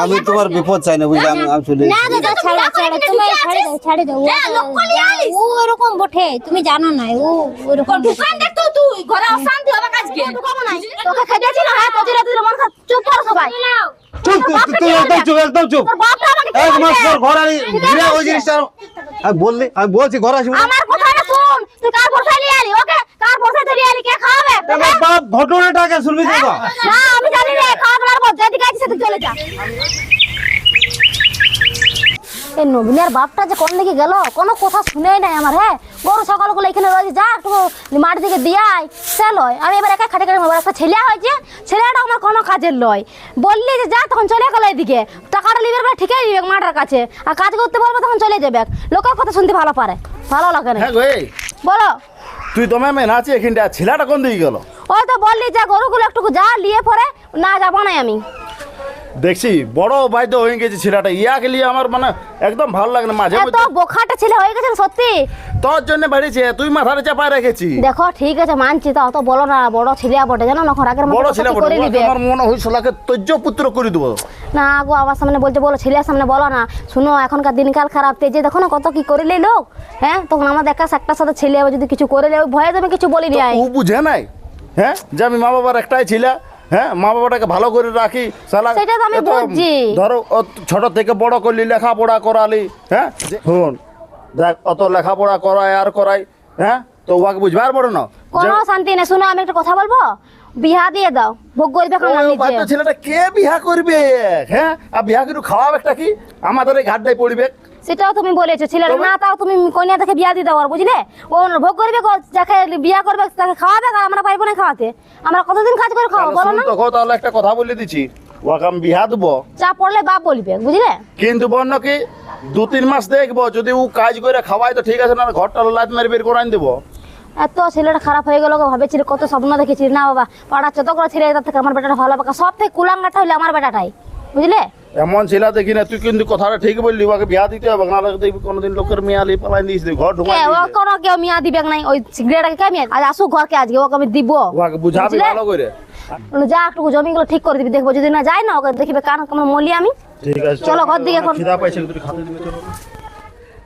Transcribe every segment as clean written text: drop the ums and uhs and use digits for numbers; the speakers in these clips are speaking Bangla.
আমি তোমার বিপদ চাই না বুঝলে, আমি চলে না দাদা ছাড়ো ছাড়ো, তুমি ছাড়ে দাও ও এরকম বটে, তুমি জানো না ও ওরকম দোকান দেখতো তুই ঘরে অশান্তি হবে কাজকে ঢুকাবো না। তোকে খেতেছি না, হ্যাঁ তোদের রাতে মন খা, চুপ করো সবাই। চুপ, তুই একদম চুপ, একদম চুপ। তোর বাপটা আমাকে এক মাস পর ঘর আনি ঘিরে ওই জিনিসটা আমি বলছি ঘর আসবো। আমার কথাটা শুন, তুই কার ভরসা নিয়ে আলি? ওকে কার ভরসা নিয়ে আলি? কে খাওয়াবে? আমার বাপ ঘটনাটাকে শুনবি তো বা? না আমি জানি রে, খাওয়া দাওয়ার পর যেদিকে আছিস সেদিকে চলে যা। এই নবীনের বাপটা যে কোন দিকে গেল, কোনো কথা শুনেই নাই আমার। হ্যাঁ গরু সকালগুলো এখানে রয়েছে, যা একটু মাঠ দিকে দিয়াই সে লয়। আমি এবার একা খাটে খাটে একটা ছেলে হয়েছে, ছেলেটা আমার কোনো কাজের লয়। বললি যে যা, তখন চলে গেল এদিকে। টাকাটা লিবের বেলা ঠিকই দিবে মাঠের কাছে, আর কাজ করতে বলবো তখন চলে যাবে। লোকের কথা শুনতে ভালো পারে, ভালো লাগে না। হ্যাঁ গো, এই বলো তুই তোমার মেয়ে নাচে এখানটা, ছেলেটা কোন দিকে গেল? ওই তো বললি যে গরুগুলো একটু যা লিয়ে পরে, না যাবো না আমি। দেখছি বড় বাধ্য হয়ে গেছে ছেলেটা, ইয়াকে লিয়ে আমার মানে একদম ভালো লাগে না। মাঝে এত মধ্যে বোখাটা ছেলে হয়ে গেছে সত্যি। তোর জন্য বাড়িছে, তুই মাথাটা চাপায় রেখেছি। দেখো ঠিক আছে মানছি, তা অত বলো না, বড় ছেলে বটে জানো না, রাগের বড় মতো ছেলে কি করে নিবে। আমার মনে হয়েছিল তৈজ পুত্র করে দেবো। না গো আমার সামনে বলছে, বলো ছেলের সামনে বলো না। শুনো এখনকার দিনকাল খারাপ, তেজে দেখো না কত কি করিলে লোক। হ্যাঁ তখন আমার দেখা একটার সাথে ছেলে যদি কিছু করে ওই ভয়ে তুমি কিছু বলি নি। ও বুঝে নাই হ্যাঁ যে আমি মা বাবার একটাই ছেলে, হ্যাঁ মা বাবাটাকে ভালো করে রাখি। শালা সেটা তো আমি বুঝছি। ধরো ছোট থেকে বড় করলি, লেখাপড়া করালি, হ্যাঁ শুন দেখ অত লেখাপড়া করায় আর করাই, হ্যাঁ তো ওকে বুঝবার পড়ে না। কোনো শান্তি নেই। শুনো আমি একটা কথা বলবো, বিহা দিয়ে দাও, ভোগ করবে বাচ্চা ছেলেটা কে বিহা করবে? হ্যাঁ আর বিহা করে খাওয়াবে একটা কি আমাদের এই ঘাটটাই পড়বে। সেটাও তুমি বলেছো, ছেলের না তাও তুমি কন্যা দেখে বিয়া দিয়ে দাও, আর বুঝলে ও ভোগ করবে, যাকে বিয়া করবে তাকে খাওয়াবে, আর আমরা পারবো না খাওয়াতে। আমরা কতদিন কাজ করে খাওয়াবো বলো না? তাহলে একটা কথা বলে দিচ্ছি, ওকে আমি বিহা দেবো, চা পড়লে বাপ বলবে, বুঝলে? কিন্তু বন্য কি 2-3 মাস দেখবো, যদি ও কাজ করে খাওয়াই তো ঠিক আছে, না ঘরটা লাত মেরে বের করে দেবো। এত ছেলেটা খারাপ হয়ে গেল, ভাবেছিল কত স্বপ্ন দেখেছি। না বাবা পাড়া যত করে ছেলে তার থেকে আমার বেটাটা ভালো পাকা, সব থেকে কুলাঙ্গাটা হইলে আমার বেটাটাই, বুঝলে? এমন ছেলে দেখি না, তুই কিন্তু কথাটা ঠিক বললি, ওকে বিয়া দিতে হবে, না দেখবি কোনোদিন লোকের মেয়ে আলি পালাই দিস, ঘর ঢুকাই ও কোনো কেউ মিয়া দিবে নাই, ওই সিগারেটটাকে কে মিয়া আজ আসুক ঘরকে, আজকে ওকে আমি দিব। ওকে বুঝাবি ভালো করে, যা একটু জমিগুলো ঠিক করে দিবি, দেখবো যদি না যায় না ওকে দেখবে কান কেমন মলি আমি। ঠিক আছে চলো ঘর দিকে এখন। খিদা পাইছে, তুই খাতে দিবি চলো।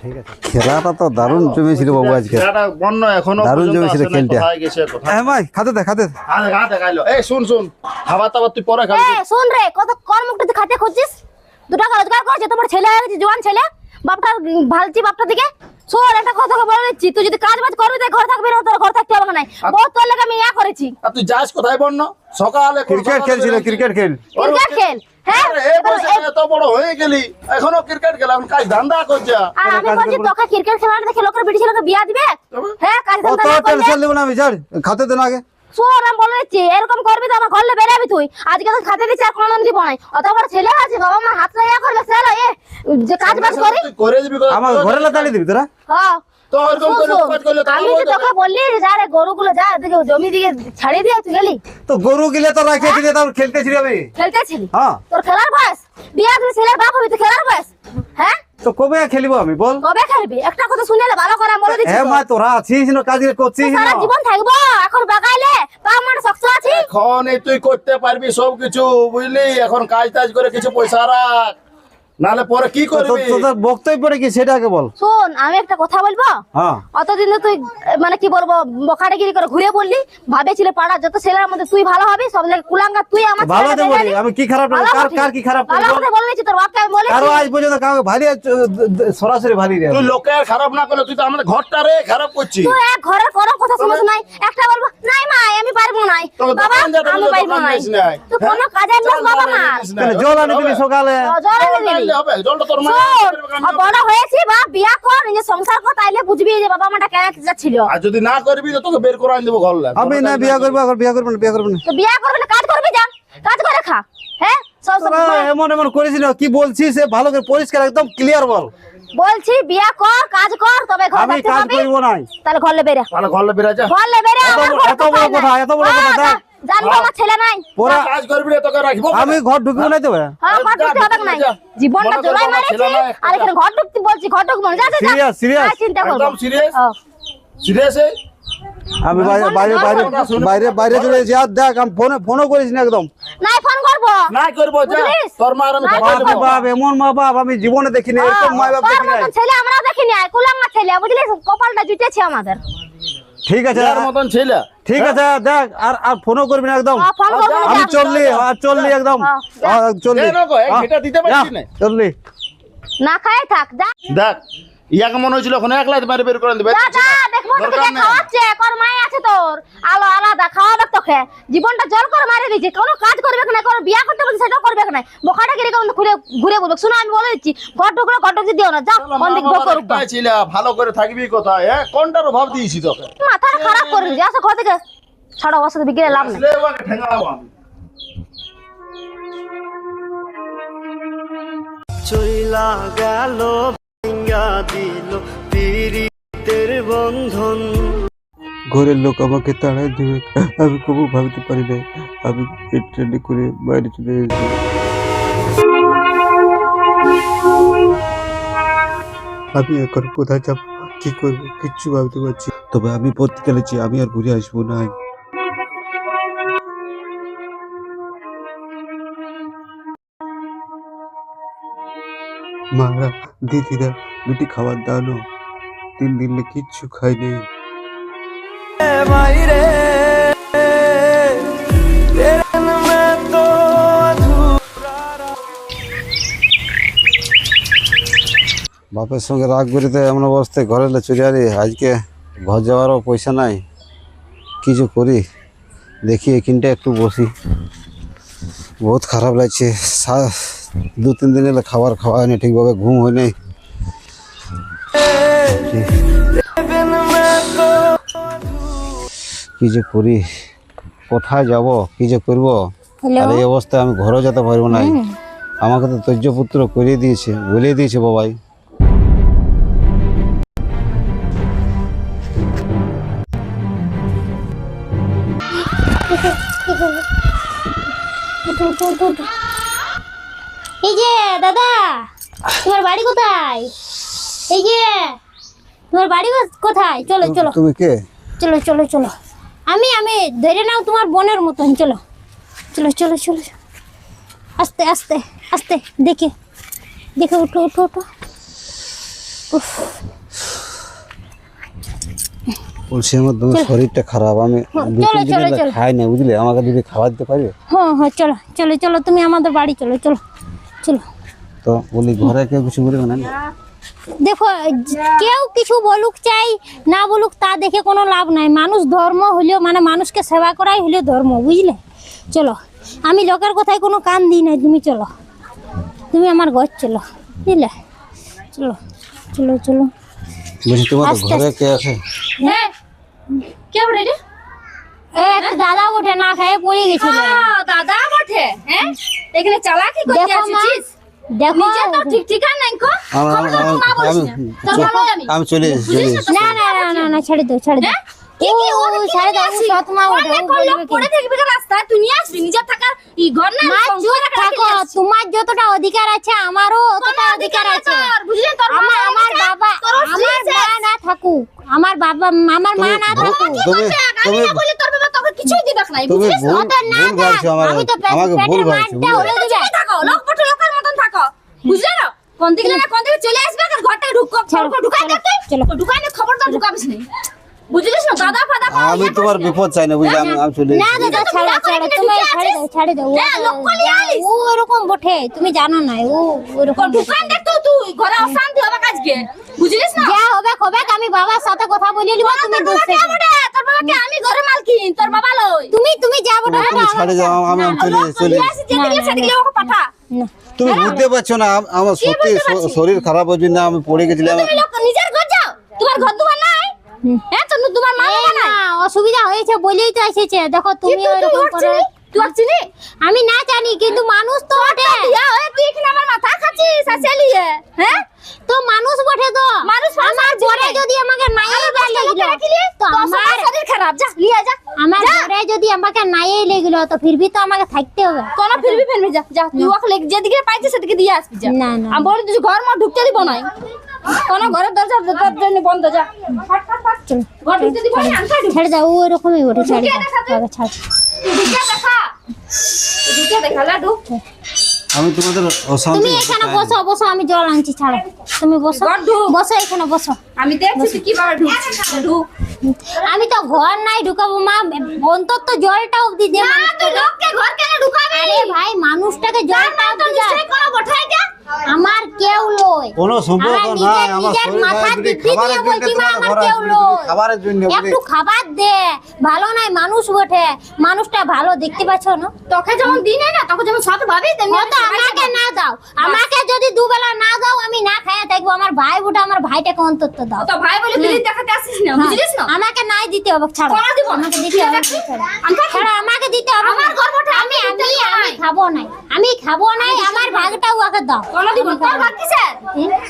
ঠিক আছে, খেলাটা তো দারুণ জমেছিল বাবু আজকে, ছেলেটা বন্য এখনো দারুণ পর্যন্ত জমেছিল আসে নাই, খেলটা। কোথায় গেছে কোথায়? হ্যাঁ ভাই খাতে দে খাতে দে। হাতে খাইলো। এই শুন খাবার দাবার তুই পরে খাবি। শুন রে, কত কোন মুখটা তুই খাতে খুঁজছিস? 2 টাকা রোজগার করছে, তোমার ছেলে হয়ে গেছে জোয়ান ছেলে, বাপটা ভালছি বাপটা দিকে। শোন একটা কথা বলে দিচ্ছি, তুই যদি কাজ বাজ করবি তাই ঘর থাকবি না, তোর ঘর থাকতে হবে না। বহুত তোর লাগে আমি ইয়া করেছি। আর তুই যাস কোথায় বন্য? সকালে ক্রিকেট খেলছিল, ক্রিকেট খেল। ক্রিকেট খেল, হ্যাঁ এত বড় হয়ে গেলি এখনো ক্রিকেট খেলা, কাজ ধান্দা করছে। আর আমি বলছি তোকে ক্রিকেট খেলাটা দেখে লোকের বিড়ি ছেলেকে বিয়া দিবে? হ্যাঁ কাজ অত ধন্দা না করলে। টেনশন নেব না আমি, ছাড় খাতে দে না আগে। শোন আমি বলে দিচ্ছি, এরকম করবি তো আমার ঘরে বেরাবি তুই। আজকে তো খাতে দিচ্ছি আর কোনোদিন দিব নাই। অত বড় ছেলে আছে, বাবা মা হাত ইয়া করবে সেলো এ যে কাজ বাজ করি। তুই করে দিবি আমার ঘরে লাতাড়ি দিবি তোরা? হ্যাঁ তো এরকম করে কাজ করলে তো আমি যে তোকে বললি যে যা রে গরুগুলো যা এদিকে জমি দিকে ছাড়িয়ে দিয়ে তুই গেলি তো গরু গিলে তো রাখে দিলে, তারপর খেলতেছিলি আমি। খেলতেছিলি? হ্যাঁ তোর খেলার বয়স, বিয়া করে ছেলের বাপ হবি, তুই খেলার বয়স? হ্যাঁ তো কবে খেলিব আমি বল? কবে খেলবি? একটা কথা শুনলে ভালো করে আমি বলে দিচ্ছি হ্যাঁ তো। মা তোরা আছিস না, কাজ করছিস না। সারা জীবন থাকবো এখন বাগাইলে পা আমার শক্ত আছে। এখন এই তুই করতে পারবি সব কিছু, বুঝলি? এখন কাজ টাজ করে কিছু পয়সা রাখ, নালে পরে কি করবি? তোদের বক্তব্য কি সেটা আগে বল। শোন আমি একটা কথা বলবো, হ্যাঁ অতদিন তো তুই মানে কি বলবো বকাটাগিরি করে ঘুরে বললি, ভাবেছিল পাড়া যত ছেলের মধ্যে তুই ভালো হবি, সব লাগে কুলাঙ্গা তুই আমার ভালো ছেলেকে দেবো বেরালি। আমি কি খারাপ ভালো কার কথা। কার কি খারাপ ভালো কথা বলে নিচ্ছি, তোর বাপকে আমি বলেছি। কারো আজ পর্যন্ত কাউকে ভারী সরাসরি ভারী রে। তুই লোকের খারাপ না করলে তুই তো আমাদের ঘরটা রে খারাপ করছিস। তুই এক ঘরের কোনো কথা শুনছ নাই, একটা বলবো নাই মা আমি পারবো নাই, তোকে বাবা দোকান যেতে আমি বললে পারবো দোকান নাই। যাস নাই। তুই কোনো কাজের লোক বাবা না, জল আনি দিবি সকালে। জল এনে দিবি। হবে জলটা তোর মা শোন, বড় হয়েছি বা বিয়া কর, নিজে সংসার কর, তাইলে বুঝবি যে বাবা মাটা কেন যাচ্ছিল। আর যদি না করবি তো তোকে বের করে আনি দেবো ঘর লাগে। আমি না বিয়া করবো, এখন বিয়া করবো না, বিয়া করবো না। তো বিয়া করবি না, কাজ করবি, যা কাজ করে খা। হ্যাঁ সব সব তোরা এমন এমন করেছিল, কি বলছিস সে ভালো করে পরিষ্কার একদম ক্লিয়ার বল। বলছি বিয়া কর, কাজ কর, তবে ঘর আমি থাকতে কাজ পাবি। করবো না। তাহলে ঘরে বেরা, তাহলে ঘর বেরা যা। ঘরে বেরা। এত বড় কথা, এত বড় কথা দেখ। জানবো আমার ছেলে নাই। পরে কাজ করবি রে তোকে রাখবো। আমি ঘর ঢুকবো না দেবে। হ্যাঁ ঘর ঢুকতে হবে না, জীবনটা জোড়াই মারেছি আর এখানে ঘর ঢুকতে বলছি, ঘর ঢুকবো না। যা যা, যা সিরিয়াস সিরিয়াস চিন্তা করবো একদম সিরিয়াস ও, সিরিয়াস আমি বাইরে বাইরে বাইরে বাইরে বাইরে চলে এসেছি আর দেখ আমি ফোনও করিস না একদম নাই ফোন করবো না করবো যা বুঝলিস? তোর মা আর আমি নাই দেখা বাপ দেবো। রে বাপ এমন মা বাপ আমি জীবনে দেখিনি এরকম মা বাপ তোর দেখিনি মতন ছেলে আমরা দেখিনি আর কুলাঙ্গা ছেলে বুঝলিস কপালটা জুটেছে আমাদের ঠিক আছে যার মতন ছিল ঠিক আছে দেখ আর আর ফোনও করবি না একদম ফোন করবো না, আমি যা। চললি একদম হ্যাঁ, চললি এই দেখো, এই ঘিটা দিতে পারছি না। চললি না খাই থাক যা দেখ ইয়াকে মনে হয়েছিল ওখানে একলাই মারি বের করে দিবে যা যা দেখবো তো দরকার কে নেই। খাওয়াচ্ছে কর মাই আছে তোর আলো আলাদা খাওয়াবে তোকে জীবনটা জল করে মারি দিয়েছে কোনো কাজ করবে না কোনো বিয়া করতে বলছে সেটাও করবে না বোখাটা গিরে কোন ঘুরে ঘুরে বলবে শুনো আমি বলে দিচ্ছি ঘর ঢুকলো ঘর ঢুকতে দিও না যা কোন দিক ভোগ করুক কোথায় ছিল ভালো করে থাকবি কোথায় হ্যাঁ কোনটার অভাব দিয়েছি তোকে মাথাটা খারাপ করে দিয়েছে আসো ঘর থেকে ছাড়ো ওর সাথে বিকেলে লাভ নেই আসলে ওকে ঠেঙাবো আমি চইলা গেল ভাঙ্গা দিল পীড়িতের বন্ধন। ঘরের লোক আমাকে তাড়াই দেবে আমি কবু ভাবতে পারি না আমি ট্রেনে করে বাইরে চলে এসেছি আমি এখন কোথায় যাব কি করবো কিচ্ছু ভাবতে পারছি তবে আমি পড়তে চলেছি আমি আর ঘুরে আসবো না মারা দিদিরা দুটি খাবার দাও 3 দিন কিচ্ছু খাই নেই বাইরে বাপের সঙ্গে রাগ করিতে এমন অবস্থায় ঘরে চলে আলি আজকে ঘর যাওয়ারও পয়সা নাই কিছু করি দেখি এখানটা একটু বসি বহুত খারাপ লাগছে 2-3 দিন এলে খাবার খাওয়া হয়নি ঠিকভাবে ঘুম হয় নাই কি যে করি কোথায় যাব কি যে করবো আর এই অবস্থায় আমি ঘরেও যেতে পারবো না আমাকে তো তৈজপুত্র করিয়ে দিয়েছে বলিয়ে দিয়েছে বাবাই এই যে দাদা তোমার বাড়ি কোথায় এই যে তোমার বাড়ি কোথায় চলো চলো তুমি কে চলো চলো চলো আমি ধরে নাও তোমার বোনের মতন চলো চলো চলো চলো আস্তে আস্তে আস্তে দেখে দেখে উঠো উঠো উঠো উফ, বলছি আমার তোমার শরীরটা খারাপ আমি চলো, চলো, চলো। খাই না বুঝলে আমাকে যদি খাবার দিতে পারবে হ্যাঁ হ্যাঁ চলো চলো চলো তুমি আমাদের বাড়ি চলো চলো চলো তো বলি ঘরে কেউ কিছু বলবে না দেখো কেউ কিছু বলুক চাই না বলুক তা দেখে কোনো লাভ নাই মানুষ ধর্ম হলেও মানে মানুষকে সেবা করাই হলে ধর্ম বুঝলে চলো আমি লোকের কথায় কোনো কান দিই নাই তুমি চলো তুমি আমার ঘর চলো বুঝলে চলো চলো চলো বলছি তোমার আস্তে, ঘরে কে আছে হ্যাঁ কে বলে রে একটা দাদা ওঠে না খেয়ে পড়ে গেছিল দাদা বটে হ্যাঁ এখানে চালাকি করতে দেখো মা আসিস দেখো নিজে তো ঠিক ঠিকানা নাই কো আমি চলে এসেছি না না না না না ছেড়ে দাও ছেড়ে দাও ও ছেড়ে দাও সৎ মা ওঠে ও বলবে কি পড়ে থাকবি রাস্তায় তুই নিয়ে আসবি নিজের থাকার ই ঘর না মা চুপ থাকো তোমার যতটা অধিকার আছে আমারও ততটা অধিকার আছে বুঝলি তোর আমার বাবা আমার মা না থাকুক আমার বাবা আমার মা না থাকুক তুমি আমি না বলি তোর বাবা তোকে কিছুই দিবেক নাই তুমি বুঝলিস ভুল ওদের না ভুল ভাবছো আমি তো আমাকে ভুল পেটের ভাবছো মারটা হলে দিবে থাকো লোক পটে লোকের মতন থাকো বুঝলে না কোন দিকে না কোন দিকে চলে আসবে আর ঘরটা ঢুকাই দে চলো। ঢুকাই না খবরদার ঢুকাবিস না বুঝলিস না দাদা ফাদা আমি তোমার বিপদ চাই না বুঝলে আমি চলে না এসেছি দাদা ছাড়ো ছাড়ো তুমি ছাড়ে দাও যা, লোক কলি আলিস। ও এরকম বটে তুমি জানো না ও ওরকম ঢুকাই দে তো তুই ঘরে অশান্তি হবে আজকে বুঝলিস না যা হবে হবে আমি বাবার সাথে কথা বলে নিব তুমি তোর বাবা কে বটে? তোর বাবা কে আমি ঘরে মালকিন তোর বাবা লই তুমি যা বটে তুমি ছাড়ে যাও আমি চলে এসেছি যেদিকে সেদিকে ওকে পাঠা তুমি বুঝতে পারছো না আমার সত্যি শরীর খারাপ হচ্ছে না আমি পড়ে গেছিলাম তুমি লোক নিজের ঘর যাও তোমার ঘর দুয়ার নাই হ্যাঁ তো তোমার মা বাবা নাই না অসুবিধা হয়েছে বলেই তো এসেছে দেখো তুমি তুই ওরকম ওর করো চিনি তুই ওর চিনি আমি না জানি কিন্তু মানুষ তো বটে ইয়া ওই তুই এখানে আমার মাথা খাচ্ছিস আসেলিয়ে হ্যাঁ তো মানুষ বটে তো মানুষ আমার বড়ে যদি আমাকে নাই লাগলো তো আমার শরীর খারাপ যা লিয়ে যা আমার বড়ে যদি আমাকে নাই লাগলো তো ফির ভি তো আমাকে থাকতে হবে কোন ফিরবি ফেলবি যা যা তুই ওকে যেদিকে পাইছিস সেদিকে দিয়ে আসবি যা না না আমি বলি তুই ঘর মা ঢুকতে দিব নাই কোনো ঘরের দরজা তোর জন্য বন্ধ, যা ফাট ফাট ফাট ঘর ঢুকতে দিব না, আমি ছাড়ি ছেড়ে দাও, ওই রকমই ওঠে, ছাড় ঢুকিয়ে দেখা তুই। ছাড়। ঢুকিয়ে দেখা, ঢুকিয়ে দেখা লাডু। আমি তোমাদের অশান্তি তুমি এখানে বসো বসো, আমি জল আনছি, ছাড়ো তুমি বসো ঘর ঢুক। বসো, এখানে বসো। আমি দেখছি তুই কিভাবে ঢুকছিস, ঢুক। আমি তো ঘর নাই ঢুকাবো মা, অন্তত জলটা অবধি দে। না তুই লোককে ঘর কেন ঢুকাবি? আরে ভাই, মানুষটাকে জলটা তো অবধি দে। নিশ্চয়ই কোনো বঠাই যা। আমার কেউ লয়, কোনো সম্পর্ক আমার নাই, নিজের- আমার নিজের শরীর মাথা খারাপ, দিক খাবারের দিয়ে জন্য বলছি, মা, তোমার আমার ঘরে কেউ আসবে, লয়। খাবারের জন্য একটু খাবার দে, ভালো নাই মানুষ বটে, মানুষটা ভালো দেখতে পাচ্ছ না? তোকে যেমন দিনে না, তোকে যেমন সৎ ভাবি তেমনি হয়তো আমাকে না দাও, আমাকে যদি দুবেলা না দাও আমি না খাইয়া থাকবো। আমার ভাই বুটা, আমার ভাইটাকে অন্তত দাও। তো ভাই বলে ফিরিয়ে দেখাতে আসিস না, বুঝলিস না? আমাকে নাই দিতে হবে, ছাড়ো। করা দিব না। আমাকে দিতে হবে, ছাড়ো, আমাকে দিতে হবে। আমার গর্বটা আমি আমি আমি খাবো নাই, আমি খাবো নাই, আমার ভাগটাও ওকে দাও। কোনো দিব না। তোর ভাগ কিসের?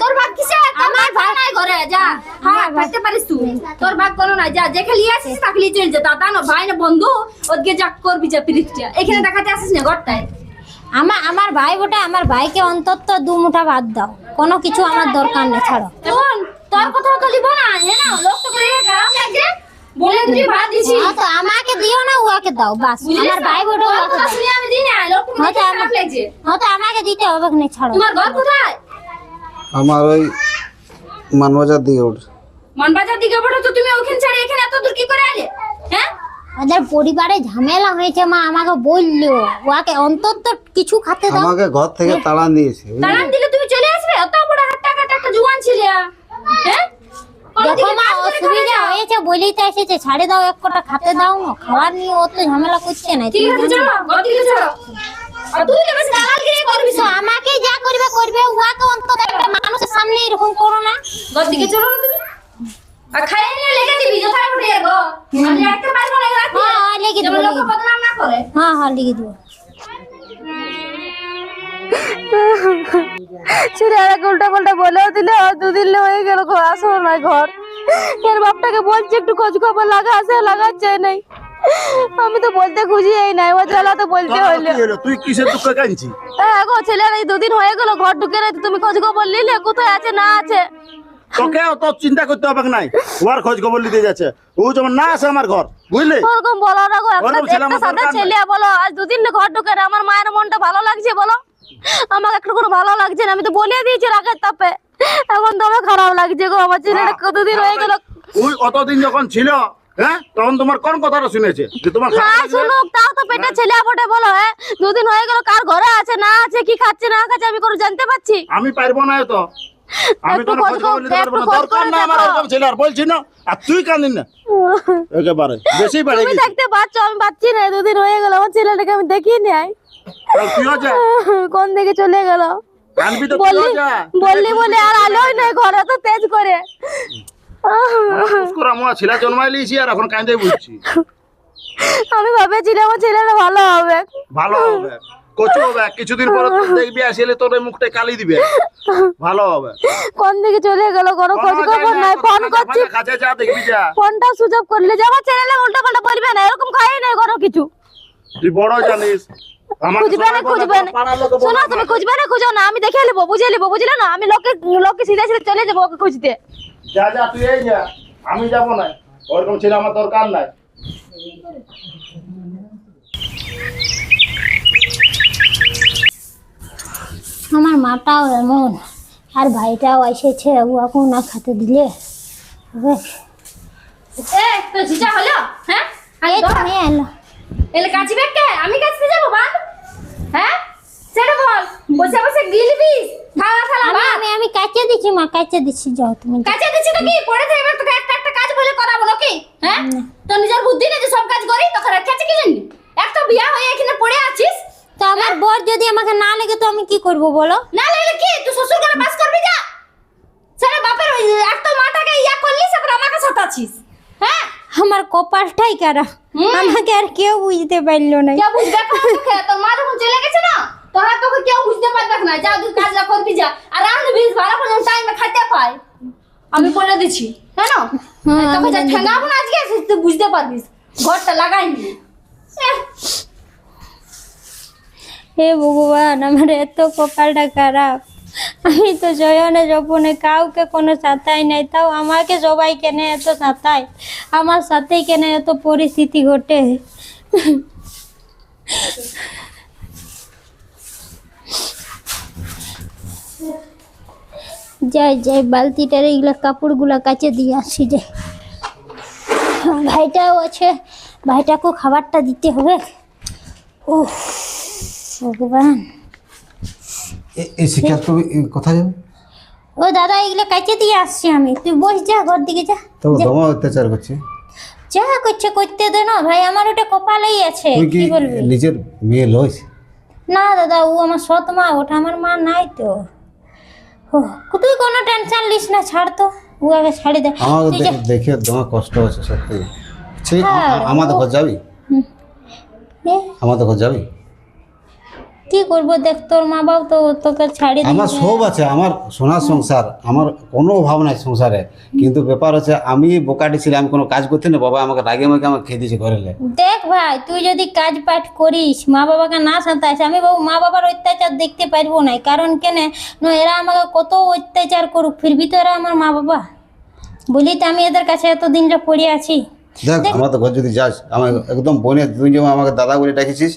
তোর ভাগ কিসের? আমার ভাগ নাই ঘরে, যা। হ্যাঁ, থাকতে পারিস তুই। তোর ভাগ কোনো নাই, যা। যে খেলি আসিস তাকে নিয়ে চলে যা। তা না ভাই না বন্ধু, ওদিকে যা করবি যা পিরিতটা। এখানে দেখাতে আসিস না ঘরটায়। আমার ভাই বোটা, আমার ভাইকে অন্তত 2 মুঠা ভাত দাও, কোনো কিছু আমার দরকার নেই, ছাড়ো। শোন, তোর কথাও তো লিব না, হ্যাঁ না? লোক তো করে খারাপ লাগছে। বলে তুই ভাত দিছি। তো আমাকে দিও না, ওকে দাও, বাস। আমার ভাই বোটা তোর ওকে কথা দাও। শুনে আমি দিই না, লোক তো হয়তো খারাপ লাগছে। হয়তো আমাকে দিতে হবে না, ছাড়ো। তোমার ঘর কোথায়? আমার ওই মানবাজার দিকে ওঠে। মনবাজার দিকে বড়, তো তুমি ওখানে ছাড়ে এখানে এত দূর কি করে আলে? হ্যাঁ? ওদের পরিবারে ঝামেলা হয়েছে, মা আমাকে বললো, ওকে অন্তত কিছু খেতে দাও। আমাকে ঘর থেকে তাড়ান দিয়েছে, বুঝলি? তাড়ান দিলে তুমি চলে আসবে? অত বড় হাত টাকা একটা জুয়ান ছিলে, হ্যাঁ? দেখো মা, অসুবিধা হয়েছে বলেই তো এসেছে, ছাড়ে দাও, এক কটা খেতে দাও না। খাবার নিয়ে অত ঝামেলা করছে না। ঠিক আছে, চলো ঘর দিকে চলো। আর তুই তো বেশ দালালগিরি করবি। তো আমাকে যা করবে করবে, ওকে অন্তত একটা মানুষের সামনে এরকম করো না। ঘর দিকে চলো না তুমি। আর খাইয়ে নিয়ে লেগে দিবি যথা করে গো। আমি রাখতে পারবো না রাখতে। হ্যাঁ, লেগে দিবো, যেমন লোক লেগে দিবো। বদনাম না করে। হ্যাঁ হ্যাঁ, লিখে দিব। ছেলেটাকে উল্টা পাল্টা বলেও দিলে, আর 2 দিন হয়ে গেল আসো না ঘর। এর বাপটাকে বলছে একটু খোঁজ খবর লাগা, আসে লাগাচ্ছে নাই। আমি তো বলতে খুঁজি এই নাই, ও জ্বালা তো বলতে হইলো। তুই কিসের দুঃখে কাঁদছি? হ্যাঁ গো, ছেলের এই 2 দিন হয়ে গেল ঘর ঢুকে নাই, তুমি খোঁজ খবর নিলে কোথায় আছে না আছে? তোকে অত চিন্তা করতে হবে নাই, ওর খোঁজ খবর নিতে যাচ্ছে। ও যেমন না আসে আমার ঘর, বুঝলি? ওরকম বলো না গো, ওরকম ছেলে একটা আমার সাদা দরকার ছেলে বলো, আজ 2 দিন ঘর ঢুকে না, আমার মায়ের মনটা ভালো লাগছে বলো? আমাকে একটু কোনো ভালো লাগছে না, আমি তো বলে দিয়েছি রাগের তাপে। এখন তো আমার খারাপ লাগছে গো, আমার ছেলেটা কতদিন হয়ে গেল। ওই অতদিন যখন ছিল, হ্যাঁ, তখন তোমার কোন কথাটা শুনেছে যে তোমার না খারাপ লাগছে? শুনুক, তাও তো পেটে ছেলে বটে বলো। হ্যাঁ, 2 দিন হয়ে গেল, কার ঘরে আছে না আছে, কি খাচ্ছে না খাচ্ছে, আমি কোনো জানতে পারছি? আমি পারবো না তো, আমি একটু তোর খোঁজ খোঁজ খবর নিতে খবর- পারবো না। একটু খোঁজ দরকার করে না আমার দেখো। এরকম ছেলে, আর বলছি না। আর তুই কান্দিন না একেবারে, বেশি বেড়ে তুমি গেছিস। দেখতে পাচ্ছ আমি পাচ্ছি না, 2 দিন হয়ে গেল, আমার ছেলেটাকে আমি দেখি নাই। তুইও যা, কোন দিকে চলে গেল? কানবি তো, বললি তুইও যা। বললি বলে আর আলোই নাই ঘরে, তো তেজ করে। পুষ্করা মোয়া ছেলে জন্মাই লিয়েছি, আর এখন কাঁদে বুঝছি। আমি ভেবেছিলাম আমার ছেলেটা ভালো হবে। ভালো হবে, কচু হবে, কিছুদিন পরে তুই দেখবি আসলে তোর এই মুখটা কালি দিবে, ভালো হবে। কোন দিকে চলে গেল, কোনো খোঁজ খবর নাই। ফোন করছি, কাছে যা, দেখবি যা। ফোনটা সুইচ অফ করলে যে আমার ছেলে উল্টা পাল্টা বলবে না, এরকম খাই নাই কোনো কিছু। তুই বড় জানিস, আমাকে খুঁজবে না সবাই বলে, খুঁজবে না, পাড়ার লোকে বলে শোনো আমার। তুমি খুঁজবে না খুঁজো না, আমি দেখে নেবো, বুঝে নেবো, বুঝলে না? আমি লোককে সিধে সিধে চলে যাবো ওকে খুঁজতে। যা যা, তুই এই যা, আমি যাবো না, ওরকম ছেলে আমার দরকার নাই। আমার মাটাও এমন, আর ভাইটাও এসেছে, ওকে না খেতে দিলে হবে। এ তো জিজা হলো, হ্যাঁ? এই তো নিয়ে এলো। এলে কাচিবে কে? আমি কাচতে যাবো বান? হ্যাঁ? সেটা বল। বসে বসে গিলবি থালা থালা আমি ভাত। আমি আমি কাচে দিচ্ছি মা, কাচে দিচ্ছি, যাও তুমি। কাছে দিচ্ছি তো কি পড়ে থাকবে, তোকে একটা একটা কাজ বলে করাবো নাকি? হ্যাঁ? তোর নিজের বুদ্ধি নেই যে সব কাজ করি, তোকে রেখেছে কি জানি? একটা বিয়া হয়ে এখানে পড়ে আছিস, তো আমার বর যদি আমাকে না লেগে তো আমি কি করব বলো? না লাগলে কি তুই শ্বশুর ঘরে বাস করবি যা? সেটা বাপের একটা মাটাকে ইয়া করলি, সেটা আমাকে সাতাছিস, হ্যাঁ? আমার কপালটাই কারা, আমাকে আর কেউ বুঝতে পারলো না। কে বুঝবে তোকে? তোর মা যখন চলে গেছে না, তোরা তোকে কেউ বুঝতে পারবে না। যা তুই কাজটা করবি যা, আর রাঁধবি ভালো করে টাইমে খাইতে পাই, আমি বলে দিচ্ছি, হ্যাঁ না? তোকে যা ঠেঙ্গাবো না আজকে, তুই বুঝতে পারবি। ঘরটা লাগাইনি। হে ভগবান, আমার এত কপালটা খারাপ। আমি তো জয়নে জপনে কাউকে কোনো সাথাই নাই, তাও আমাকে সবাই কেন এত সাথায়, আমার সাথে কেন এত পরিস্থিতি ঘটে। যাই যাই বালতিটার এইগুলা কাপড়গুলা কাচে দিয়ে আসি যাই। ভাইটাও আছে, ভাইটাকেও খাবারটা দিতে হবে। ও ভগবান। এই শিক্ষা তুমি কোথায় যাবে? ও দাদা এগুলো কাচে দিয়ে আসছি আমি, তুই বস যা ঘর দিকে যা। তো দমা অত্যাচার করছে। যা করছে করতে দে না ভাই, আমার ওটা কপালেই আছে। তুই কি কি বলবি? নিজের মেয়ে লইস? না দাদা, ও আমার সৎ মা, ওটা আমার মা নাই তো। ও, তুই কোনো টেনশন লিস না, ছাড় তো, ও আগে ছাড়ি দে। আমার তুই যা। দেখে তোমার কষ্ট হচ্ছে সত্যি। ঠিক হ্যাঁ, আমাদের ঘর যাবি? এ, আমাদের ঘর যাবি? কি করবো দেখ, তোর মা বাবা তো তোকে ছাড়ি আমার দিবে। সব আছে, আমার সোনার সংসার, আমার কোনো অভাব নাই সংসারে, কিন্তু ব্যাপার হচ্ছে আমি বোকাটি ছিলাম, আমি কোনো কাজ করতে না, বাবা আমাকে রাগে আমাকে আমাকে খেয়ে দিয়েছে ঘরে। দেখ ভাই, তুই যদি কাজ পাঠ করিস, মা বাবাকে না সাঁতাইস, আমি বাবু মা বাবার অত্যাচার দেখতে পারবো না। কারণ কেন না, এরা আমাকে কত অত্যাচার করুক, ফিরবি তো এরা আমার মা বাবা। বলি তো আমি এদের কাছে এতদিন যা পড়ে আছি। দেখ আমাদের ঘর যদি যাস, আমার একদম বোনে, তুই যেমন আমাকে দাদা বলে ডাকিছিস,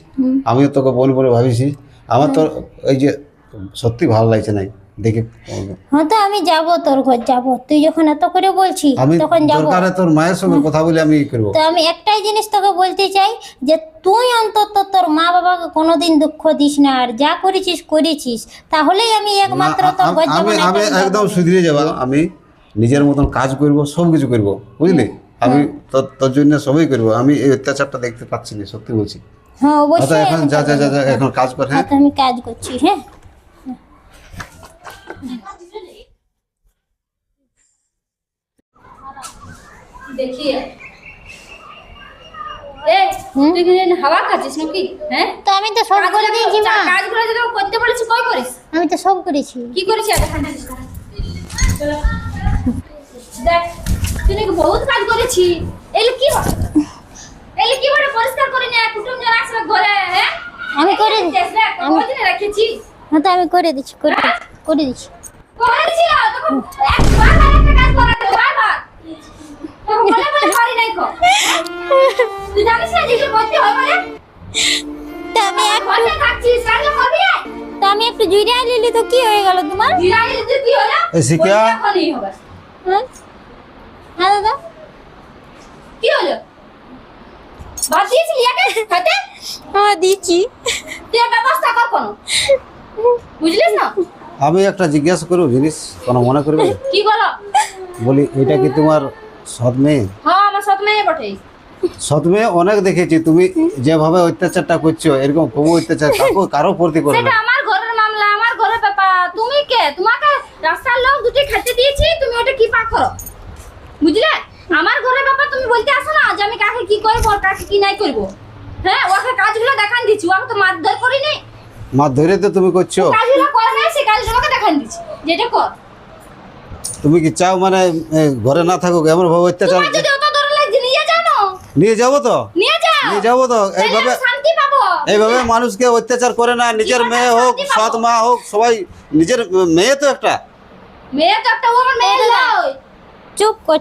আমিও তোকে বোন বলে ভাবিছি। আমার তো এই যে সত্যি ভালো লাগছে নাই দেখে। হ্যাঁ তো আমি যাব, তোর ঘর যাব, তুই যখন এত করে বলছিস আমি তখন যাব। দরকারে তোর মায়ের সঙ্গে কথা বলে আমি ই করবো। তো আমি একটাই জিনিস তোকে বলতে চাই, যে তুই অন্তত তোর মা বাবাকে কোনোদিন দুঃখ দিস না, আর যা করেছিস করেছিস, তাহলেই আমি একমাত্র তোর ঘর যাব। আমি আমি একদম সুধরে যাবো, আমি নিজের মতন কাজ করব, সব কিছু করবো, বুঝলি? আমি তোর জন্য সবই করবো। আমি এই অত্যাচারটা দেখতে পাচ্ছি না, সত্যি বলছি। হ্যাঁ আচ্ছা অবশ্যই। এখন যা যা যা যা, এখন কাজ কর। হ্যাঁ তো আমি কাজ করছি। হ্যাঁ দেখিয়ে তুই কি হাওয়া খাচ্ছিস নাকি? হ্যাঁ, তো আমি তো সব করে দিয়েছি মা, কাজগুলো যদি করতে বলেছি কই করিস? আমি তো সব করেছি। কি করেছি দেখ, তুই নাকি বহুত কাজ করেছি। এলে কি হয়? এলে কি বলে পরিষ্কার করে নিয়ে কুটুম জন আসবে ঘরে? হ্যাঁ, আমি করে দিচ্ছি। আমি রেখেছি। হ্যাঁ তো আমি করে দিচ্ছি, করে দিচ্ছি। করেছি তখন একবার একটা কাজ করাতে বারবার তখন বলে বলে পারি নাই কো। তুই জানিস না যে করতে হয় বলে? তো আমি ঘরে থাকছিস, কাজ করবি না? তো আমি একটু জুড়ে নিলি তো কি হয়ে গেল তোমার? জিরাই যদি কি হলো? এই শিখা। এখনই হবে। হ্যাঁ হ্যাঁ দাদা, কি হলো? বাদ দিয়েছিলি একে খাতে? হ্যাঁ দিচ্ছি। তুই এর ব্যবস্থা কর কোনো, বুঝলিস না? আমি একটা জিজ্ঞাসা করবো জিনিস, কোনো মনে করবে? কি বলো? বলি এটা কি তোমার সৎ মেয়ে? হ্যাঁ আমার সৎ মেয়ে বটে। সৎ মেয়ে অনেক দেখেছি, তুমি যেভাবে অত্যাচারটা করছো, এরকম কোনো অত্যাচার কারো প্রতি করে সেটা না। আমার ঘরের মামলা, আমার ঘরের ব্যাপার। তুমি কে? তোমাকে রাস্তার লোক দুটি খেতে দিয়েছি, তুমি ওটা কি পাক করো? বুঝলে? আমার ঘরের ব্যাপার তুমি বলতে আসো না যে আমি কাকে কি করবো আর কাকে কি নাই করবো। হ্যাঁ, ওকে কাজগুলো দেখান দিচ্ছি, ওকে তো মারধর করি নি। মা ধরে তো তুমি করছো। কাজগুলো করে নাই, সে কাজ তোমাকে দেখান দিচ্ছি, যেটা কর। তুমি কি চাও মানে ঘরে না থাকুক এমন ভাবে অত্যাচার? তোমার যদি অত দরদ লাগছে নিয়ে যাও না, নিয়ে যাবো তো, নিয়ে যাও, নিয়ে যাবো তো। তাহলে এইভাবে আমি শান্তি পাবো। এইভাবে মানুষকে অত্যাচার করে না, নিজের জীবনে মেয়ে হোক, শান্তি পাবো। সৎ মা হোক, সবাই নিজের মেয়ে তো একটা। মেয়ে তো একটা, ও আমার মেয়ে নয়।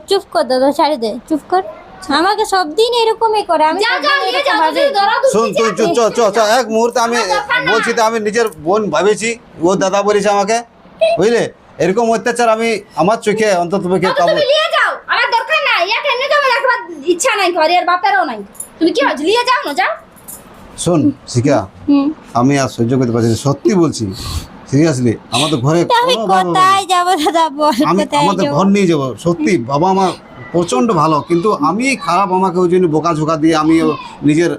চুপ কর দাদা, ছাড়ি দে, চুপ কর। আমাকে সব দিন এরকমই করে, আমি যাও সব যাও দিন নিয়ে এরকম যাও, ভাবি। যদি দরদ শুন তুই চ এক মুহূর্তে, আমি বলছি তো আমি নিজের বোন ভাবেছি, ও দাদা বলেছে আমাকে, বুঝলে? এরকম অত্যাচার আমি আমার চোখে অন্তত পক্ষে পাবো। তুমি নিয়ে যাও, আমার দরকার নাই। এক এমনি তো আমার একবার ইচ্ছা নাই করে, আর বাপেরও নাই। তুমি কি হচ্ছে নিয়ে যাও না, যাও। শোন শিখা, আমি আর সহ্য করতে পারছি না, সত্যি বলছি, সিরিয়াসলি। আমাদের ঘরে তো আমি কোনো বাবা কোথায় যাবো দাদা, বল আমি কোথায় আমাদের যাবো? ঘর নিয়ে যাবো। সত্যি বাবা আমার প্রচন্ড ভালো, কিন্তু আমি খারাপ, আমাকে ওই জন্য বোকা ঝোকা দিয়ে আমি নিজের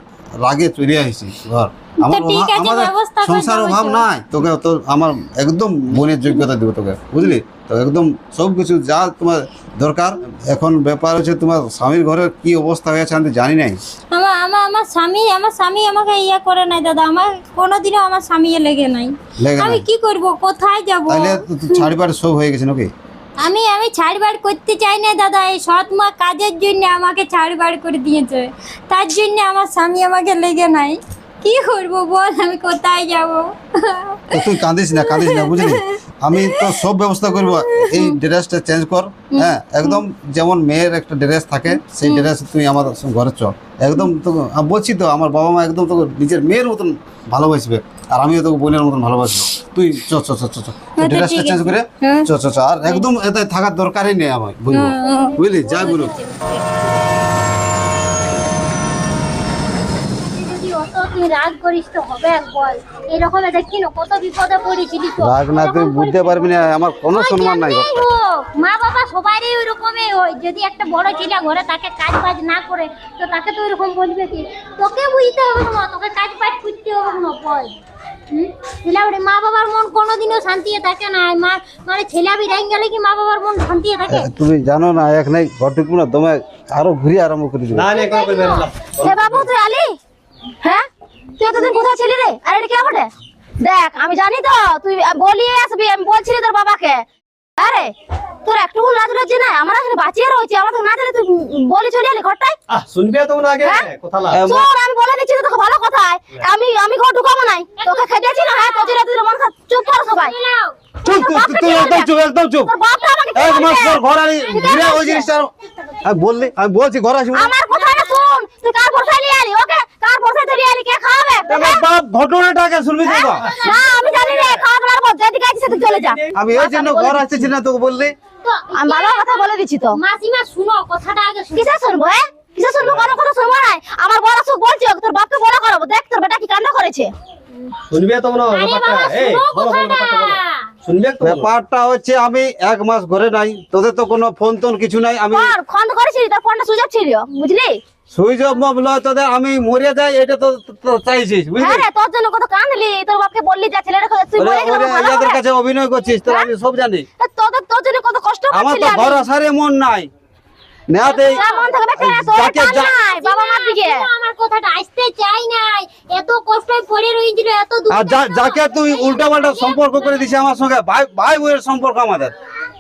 রাগে চলে আসছি ঘর। আমার ঠিক আছে, আমাদের ব্যবস্থা করে সংসার দেবো অভাব তো। নাই, তোকে তো আমার একদম বোনের যোগ্যতা দেবো তোকে, বুঝলি তো? একদম সব কিছু যা তোমার দরকার। এখন ব্যাপার হচ্ছে তোমার স্বামীর ঘরের কি অবস্থা হয়েছে আমি তো জানি নাই। আমার স্বামী আমাকে ইয়া করে নাই দাদা, আমার কোনোদিনও আমার স্বামী লেগে নাই। লেগে আমি নাই? কি করব, কোথায় যাব? তাহলে ছাড়িবার সব হয়ে গেছে নাকি? আমি ছাড়বাড় করতে চাই না দাদা, এই সৎ মা কাজের জন্য আমাকে ছাড়বাড় করে দিয়েছে, তার জন্য আমার স্বামী আমাকে লেগে নাই। কি করব বল, আমি কোথায় যাব? তো তুই কাঁদিস না বুঝলি? আমি তো সব ব্যবস্থা করব। এই ড্রেসটা চেঞ্জ কর, হ্যাঁ, একদম যেমন মেয়ের একটা ড্রেস থাকে সেই ড্রেস তুই আমার ঘরে চল। একদম তো আমি বলছি তো, আমার বাবা মা একদম তোকে নিজের মেয়ের মতন ভালোবাসবে, আর আমিও তোকে বোনের মতন ভালোবাসবো। তুই চ চ চ চ চ ড্রেসটা চেঞ্জ করে চ চ চ। আর একদম এতে থাকার দরকারই নেই আমার, বুঝলি? বুঝলি, যা গুরু। যদি অত তুই রাগ করিস তো হবে বল, এরকম দেখি না কত বিপদে পড়েছিলি তো। রাগ না, তুই বুঝতে পারবি না, আমার কোনো সম্মান নাই। যেমনই হোক, মা বাবা সবারই ওইরকমই হয়। যদি একটা বড় ছেলে ঘরে তাকে কাজ বাজ না করে তো তাকে তো ওইরকম বলবে কি? তোকে বুঝতে হবে না, তোকে কাজ বাজ করতে হবে না বল। ছেলে মা বাবার মন কোনোদিনও শান্তিতে থাকে না। মানে ছেলে বিরাই গেলে কি মা বাবার মন শান্তিতে থাকে? তুমি জানো না, এক নাই ঘটুক না, তোমায় আরো ঘুরিয়ে আরম্ভ করে দিবে। এ বাবু তুই আলি? হ্যাঁ, তুই এতদিন কোথায় ছিলি রে? আরে এটা কে বটে? দেখ আমি জানি তো তুই বলিয়ে আসবি, আমি বলছিলি তোর বাবাকে। আরে তোর একটু লাজ লজ্জা নাই? আমরা এখানে বাঁচিয়ে রয়েছি, আমাদের না জানি তুই বলি চলে এলি ঘরটায়। শুনবে তোমরা আগে কথা না। শোন, আমি বলে দিচ্ছি তোকে ভালো কথায়, আমি ঘর ঢুকাবো নাই, তোকে খেতেছি না। হ্যাঁ, তোর তুই মন খারাপ, চুপ কর সবাই। চুপ তুই একদম চুপ, একদম চুপ। তোর বাপটা আমাকে কি এক মাস বলছে? পর ঘর আনি ঘুরে ওই জিনিসটা আমি বলছি ঘর আসবো। আমার কথাটা শুন, তুই কার ভরসায় নিয়ে আলি? ওকে কার ভরসায় তুই নিয়ে আলি? কে খাওয়াবে? আমার বাপ ঘটনাটাকে শুনবি তো? না আমি জানি রে, খাওয়া দাওয়ার পর যেদিকে আছিস সেদিকে চলে যা। আমি এই জন্য ঘর আসতেছি না তোকে বললি। আমি ভালো কথা বলে দিচ্ছি তো। মাসিমা শুনো কথাটা আগে শুনো। কিসে শুনবো? হ্যাঁ, কিসে শুনবো? কোনো কথা শুনবো নাই। আমার বড় সুখ বলছি, তোর বাপকে বড় করাবো। দেখ তোর বেটা কি কাণ্ড করেছে। শুনবে তোমরা আরে ব্যাপারটা? বাবা এই শুনো বলো, বলো, কথাটা। ব্যাপারটা বলো। শুনবে তো? ব্যাপারটা হচ্ছে আমি এক মাস ঘরে নাই, তোদের তো কোনো ফোন টোন কিছু নাই। আমি ফোন করেছিলি, তোর ফোনটা সুযোগ ছিল, বুঝলি? সুইচ অফ বলো তোদের, আমি মরে যাই এটা তো তো চাইছিস, বুঝলি? হ্যাঁ রে, তোর জন্য কত কাঁদলি, তোর বাপকে বললি যা ছেলেটা তুই ওরে মরে গেলে ওরে আমার ভালো ইয়াদের হবে। কাছে অভিনয় করছিস, তোর আমি সব জানি। তোর জন্য কত কষ্ট আমার করছিলি তো আমি। ঘর আসারে মন নাই। নেহাতে যা মন থাকবে বেটা, তোর যাকে টান যা- নাই বাবা মার দিকে। শুনো, আমার কথাটা আসতে চাই নাই। এত কষ্টই পড়ে রয়েছিল, এত দুঃখ। আর যাকে তুই উল্টা পাল্টা সম্পর্ক করে দিছিস আমার সঙ্গে, ভাই বোনের সম্পর্ক, আমাদের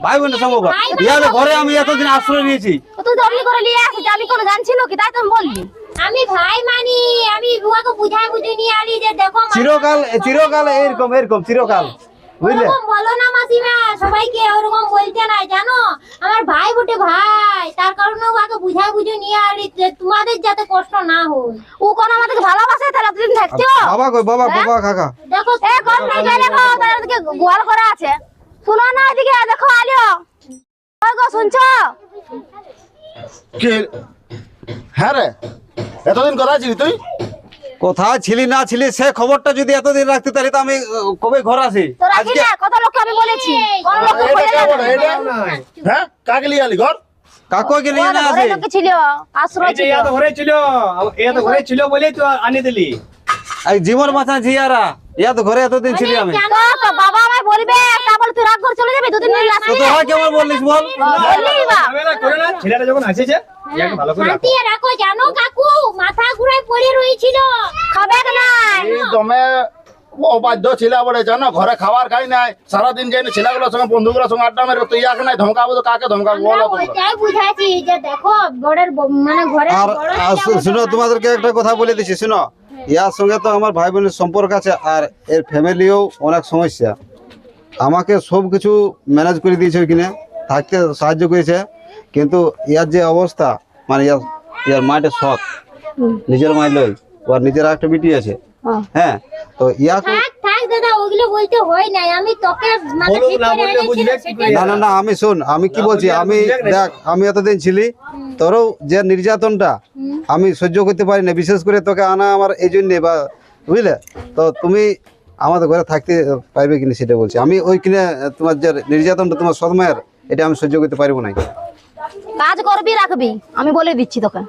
ভাই বোনের সম্পর্ক। ইয়াদের ঘরে আমি এতদিন আশ্রয় নিয়েছি। তো তুই দমনি করে নিয়ে আসিস, আমি কোনো জানছি না কি? তাই তো আমি বললি। আমি ভাই মানি, আমি বুয়াকে বুঝাই বুঝে নিয়ে আলি যে দেখো মা- চিরকাল এরকম চিরকাল, বুঝলে? ওরকম বলো না মাসিমা, সবাইকে ওরকম বলতে নাই জানো। আমার ভাই বটে ভাই, তার কারণে ওকে বুঝাই বুঝে নিয়ে আলি যে তোমাদের যাতে কষ্ট না হয়। ও কোন আমাদেরকে ভালোবাসে তাহলে এতদিন থাকতো? বাবা কই, বাবা বাবা কাকা। দেখো এ কোন জায়গায় দেখো, তার দিকে গোয়াল করা আছে। শুনো না, এদিকে দেখো আলিও। ওই গো শুনছো? কি? হ্যাঁ রে, এতদিন কোথায় ছিলি তুই? কোথায় ছিলি না ছিলি সে খবরটা যদি এতদিন রাখতে তাহলে তো আমি কবে ঘর আসি। তো রাখি না, কত লোককে আমি বলেছি। কোন লোক এটা বলে কে না। বলে? এটা? হ্যাঁ, কাকে লিয়ে আলি ঘর? কাকুকে নিয়ে না ঘরে আসি। লোক ছিল, আশ্রয় এই যে ছিল। ইয়া তো ঘরে ছিল, ইয়া তো ঘরে ছিল বলেই তো আনি দিলি। এই জীবন বাঁচা ঝিয়ারা, ইয়া তো ঘরে এতদিন ছিলি আমি। তো তো বাবা আমায় বলবে, তারপর তুই রাত করে চলে যাবি, দুদিন মিলে তো আসবি। তোরা কেমন বললিস বল? বললি বা? ঝামেলা করে না, ছেলেটা যখন আসেছে ইয়াকে ভালো করে রাখো। শান্তি রাখো জানো কাকু, মাথা ঘুরাই পড়ে রয়েছিল। খাবে না? এই দমে অবাধ্য ছিলা বলে জানো, ঘরে খাবার খাই নাই, সারাদিন যাই ছেলেগুলোর সঙ্গে বন্ধুগুলোর সঙ্গে আড্ডা মেরে, তুই ইয়াকে নাই ধমকাবো তো কাকে ধমকাবো বলো আমরা তোমরা? ওইটাই বুঝাইছি যে দেখো বড়ের মানে ঘরে আর বড় আর ছেলে শুনো, তোমাদেরকে একটা কথা বলে দিচ্ছি, শুনো। ইয়ার সঙ্গে তো আমার ভাই বোনের সম্পর্ক আছে, আর এর ফ্যামিলিও অনেক সমস্যা। আমাকে সব কিছু ম্যানেজ করে দিয়েছে, ওইখানে থাকতে সাহায্য করেছে। কিন্তু ইয়ার যে অবস্থা, মানে ইয়ার মায়ের সৎ, নিজের মায় লই, ওর নিজের একটা বিটি আছে। হ্যাঁ, তো ইয়াকে থাক থাক দাদা, ওগুলো বলতে হয় নাই। আমি তোকে মানে বলুক ঠিক না করে বললে এনেছি, বুঝবে কি সেটাই করে? না না না, আমি শোন, আমি কি বলছি, আমি দেখ, আমি এতদিন ছিলি, তোরও যে নির্যাতনটা আমি সহ্য করতে পারি না, বিশেষ করে তোকে আনা আমার এই জন্যে, বা বুঝলে? তো তুমি আমাদের ঘরে থাকতে পারবে কিনা সেটা বলছি আমি। ওইখানে তোমার যে নির্যাতনটা তোমার সদমায়ের, এটা আমি সহ্য করতে পারবো না। কাজ করবি রাখবি, আমি বলে দিচ্ছি তোকে,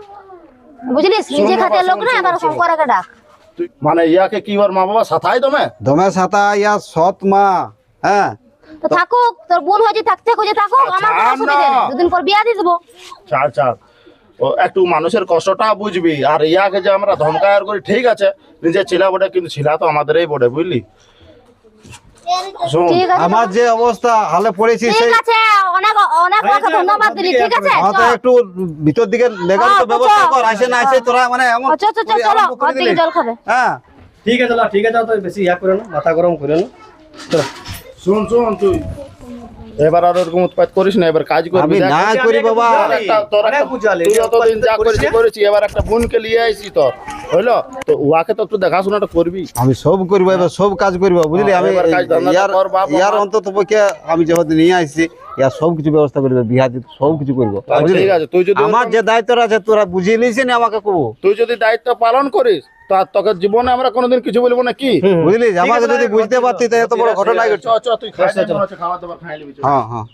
বুঝলিস? নিজে খাতে লোক না, এবার শঙ্করাকে ডাক। তুই মানে ইয়াকে কি ওর মা বাবা সাথাই দমে? দমে সাথা ইয়া সৎ মা। হ্যাঁ, তো থাকুক, তোর বোন হয়েছে থাকতে খুঁজে থাকুক, আমার কোনো অসুবিধা নেই। দুদিন পর বিয়া দিয়ে দেবো। ছাড় ছাড়, ও একটু মানুষের কষ্টটা বুঝবি। আর ইয়াকে যে আমরা ধমকায়ার করি, ঠিক আছে নিজের ছেলে বটে, কিন্তু ছেলে তো আমাদেরই বটে, বুঝলি? শোন, ঠিক আছে, আমার যে অবস্থা হালে পড়েছি সেই ঠিক আছে, অনেক অনেক কথা ধন্যবাদ দিলি, ঠিক আছে? আমাকে চল। একটু ভিতর দিকে লেগার তো হ্যাঁ, ব্যবস্থা চল। কর। আসে না আসে তোরা মানে এমন চল, চল, চল, করে চলো, আরম্ভ করে ঘর থেকে দিলি। জল খাবে। হ্যাঁ, ঠিক আছে, ঠিক আছে, তো বেশি ইয়া করে না, মাথা গরম করে না। চলো। শুন শুন তুই এবার আর ওরকম উৎপাত করিস না, এবার কাজ করবি। আমি দেখ, না করি বাবা। অনেক বুঝালি, তুই অতদিন যা করেছি এবার একটা বোনকে নিয়ে আইসি তোর, হইলো তো ওয়াকে তো তুই দেখাশোনাটা করবি। আমি সব করবো, এবার সব কাজ করবো বুঝলি। আমি এবার কাজ ধন্দাটা ইয়ার কর বাপ, ইয়ার আমার। অন্তত পক্ষে আমি যখন নিয়ে আসছি ইয়ার সব কিছু ব্যবস্থা করবো, বিহা দিতে সব কিছু করবো বুঝলি। ঠিক আছে, তুই যদি আমার যে দায়িত্ব আছে তোরা বুঝিয়ে নিয়েছি না আমাকে কবো তুই যদি দায়িত্ব পালন করিস তো আর তোকে জীবনে আমরা কোনোদিন কিছু বলবো না কি। বুঝলি। আমাকে যদি বুঝতে পারতি তো এত বড় ঘটনা ঘটছে। চ তুই খাওয়া দাওয়া খাই নিবি। হ্যাঁ হ্যাঁ